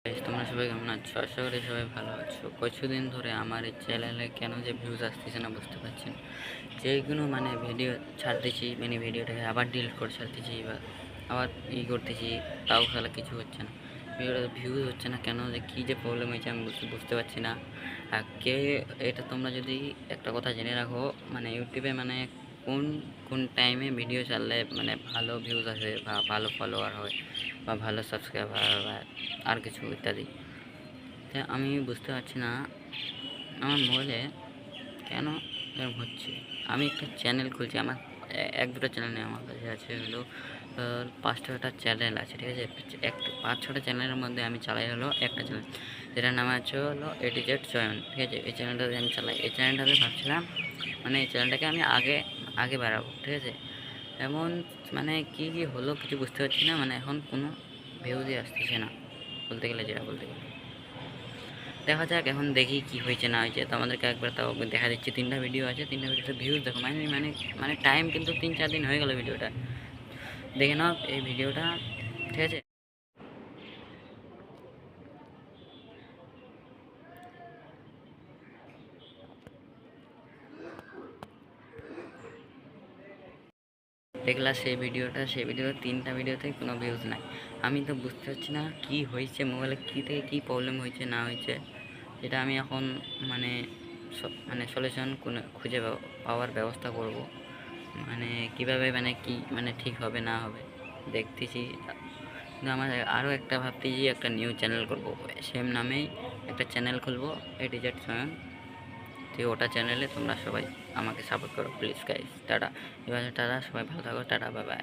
তোমরা সবাই কেমন আছো? আশা করি সবাই ভালো আছো। কিছুদিন ধরে আমার এই চ্যানেলে কেন যে ভিউজ আসতেছে না বুঝতে পারছি না। যেগুলো মানে ভিডিও ছাড়তেছি, মানে ভিডিওটাকে আবার ডিলিট করে ছাড়তেছি বা আবার করতেছি, তাও সালা কিছু হচ্ছে না। ভিডিওটা ভিউজ হচ্ছে না কেন, যে কী যে প্রবলেম হয়েছে আমি বুঝতে পারছি না। আর কে এটা তোমরা যদি একটা কথা জেনে রাখো, মানে ইউটিউবে মানে কোন কোন টাইমে ভিডিও ছাড়লে মানে ভালো ভিউজ আসে বা ভালো ফলোয়ার হয় বা ভালো সাবস্ক্রাইবার বা আর কিছু ইত্যাদি। তাই আমি বুঝতে পারছি না আমার মোবাইলে কেন এরকম হচ্ছে। আমি একটা চ্যানেল খুলছি, আমার এক দুটো চ্যানেল নেই, আমার কাছে আছে হলো 5-6টা চ্যানেল আছে, ঠিক আছে। 5-6টা চ্যানেলের মধ্যে আমি চালাই হলো একটা চ্যানেল, যেটার নাম আছে হলো এডিজেড চয়ন, ঠিক আছে। এই চ্যানেলটাতে আমি চালাই, এই চ্যানেলটাতে ভাবছিলাম মানে এই চ্যানেলটাকে আমি আগে আগে বাড়াবো, ঠিক আছে। এমন মানে কী কী হলো কিছু বুঝতে পারছি না, মানে এখন কোনো ভিউজই আসতেছে না বলতে গেলে, যেটা বলতে গেলে। দেখা যাক, এখন দেখি কি হয়েছে না হয়েছে। তো আমাদেরকে একবার তাও দেখা দিচ্ছে 3টা ভিডিও আছে, 3টা ভিডিওতে ভিউজ দেখো, মানে মানে মানে টাইম কিন্তু 3-4 দিন হয়ে গেল ভিডিওটা। দেখে নাও এই ভিডিওটা, ঠিক আছে। দেখলা সেই ভিডিওর 3টা ভিডিওতে কোনো ভিউজ নাই। আমি তো বুঝতে পারছি না কি হয়েছে, মোবাইলে কী থেকে কী প্রবলেম হয়েছে না হয়েছে। যেটা আমি এখন মানে মানে সলিউশন খুঁজে পাওয়ার ব্যবস্থা করব। মানে কিভাবে মানে কি মানে ঠিক হবে না হবে দেখতেছি। কিন্তু আমার আরও একটা ভাবতেছি, একটা নিউ চ্যানেল করব, সেম নামেই একটা চ্যানেল খুলবো, এডিজেড স্বয়ং। তো ওটা চ্যানেলে তোমরা সবাই আমাকে সাপোর্ট করো প্লিজ গাইস। টাটা। এবার টাটা, সবাই ভালো থাকো, টাটা, বাই বাই।